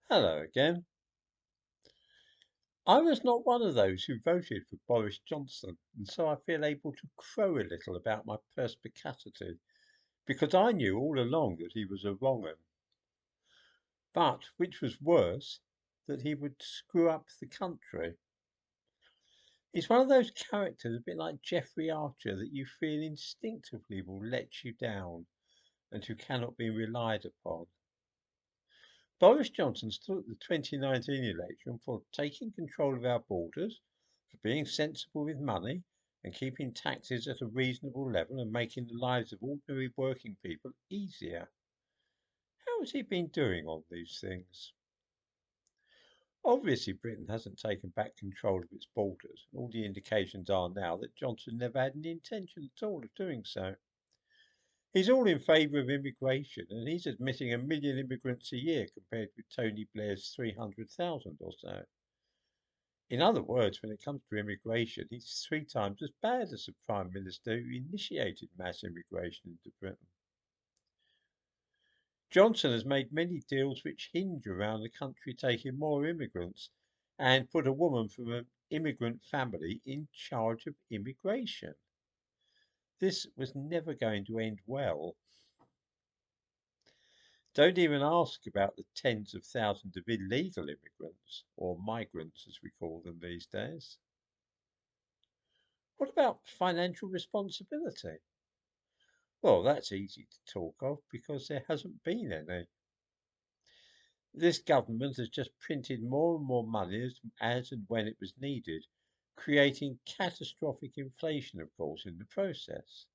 Hello again. I was not one of those who voted for Boris Johnson, and so I feel able to crow a little about my perspicacity, because I knew all along that he was a wrong 'un. But, which was worse, that he would screw up the country. He's one of those characters, a bit like Jeffrey Archer, that you feel instinctively will let you down and who cannot be relied upon. Boris Johnson stood at the 2019 election for taking control of our borders, for being sensible with money and keeping taxes at a reasonable level and making the lives of ordinary working people easier. How has he been doing on these things? Obviously, Britain hasn't taken back control of its borders, and all the indications are now that Johnson never had any intention at all of doing so. He's all in favour of immigration, and he's admitting 1 million immigrants a year compared with Tony Blair's 300,000 or so. In other words, when it comes to immigration, he's 3 times as bad as the Prime Minister who initiated mass immigration into Britain. Johnson has made many deals which hinge around the country taking more immigrants and put a woman from an immigrant family in charge of immigration. This was never going to end well. Don't even ask about the tens of thousands of illegal immigrants, or migrants as we call them these days. What about financial responsibility? Well, that's easy to talk of because there hasn't been any. This government has just printed more and more money as and when it was needed, creating catastrophic inflation, of course, in the process.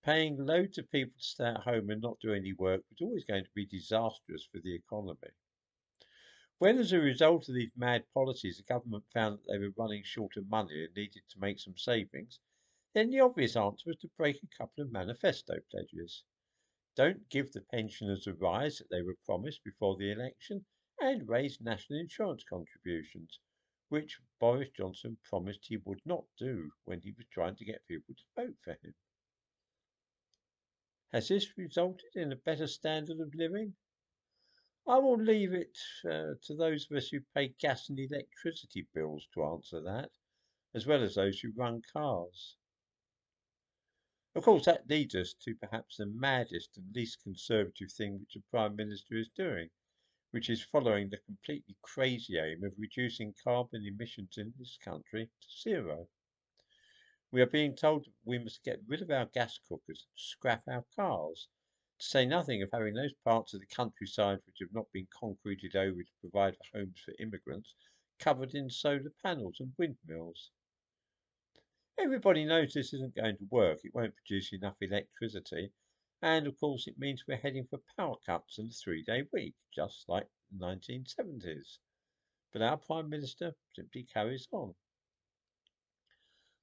Paying loads of people to stay at home and not do any work was always going to be disastrous for the economy. When, as a result of these mad policies, the government found that they were running short of money and needed to make some savings, then the obvious answer was to break a couple of manifesto pledges. Don't give the pensioners a rise that they were promised before the election, and raise national insurance contributions, which Boris Johnson promised he would not do when he was trying to get people to vote for him. Has this resulted in a better standard of living? I will leave it to those of us who pay gas and electricity bills to answer that, as well as those who run cars. Of course, that leads us to perhaps the maddest and least conservative thing which the Prime Minister is doing, which is following the completely crazy aim of reducing carbon emissions in this country to zero. We are being told that we must get rid of our gas cookers and scrap our cars, to say nothing of having those parts of the countryside which have not been concreted over to provide for homes for immigrants covered in solar panels and windmills. Everybody knows this isn't going to work. It won't produce enough electricity. And of course, it means we're heading for power cuts and a 3-day week, just like the 1970s. But our Prime Minister simply carries on.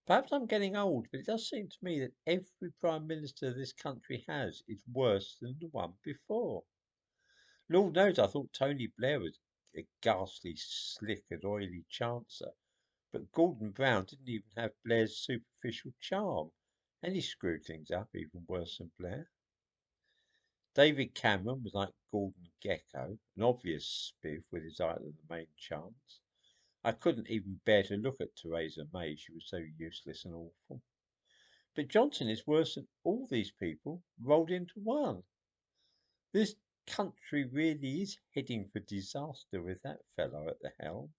Perhaps I'm getting old, but it does seem to me that every Prime Minister this country has is worse than the one before. Lord knows I thought Tony Blair was a ghastly, slick and oily chancer, but Gordon Brown didn't even have Blair's superficial charm, and he screwed things up even worse than Blair. David Cameron was like Gordon Gekko, an obvious spiff with his eye on the main chance. I couldn't even bear to look at Theresa May, she was so useless and awful. But Johnson is worse than all these people rolled into one. This country really is heading for disaster with that fellow at the helm.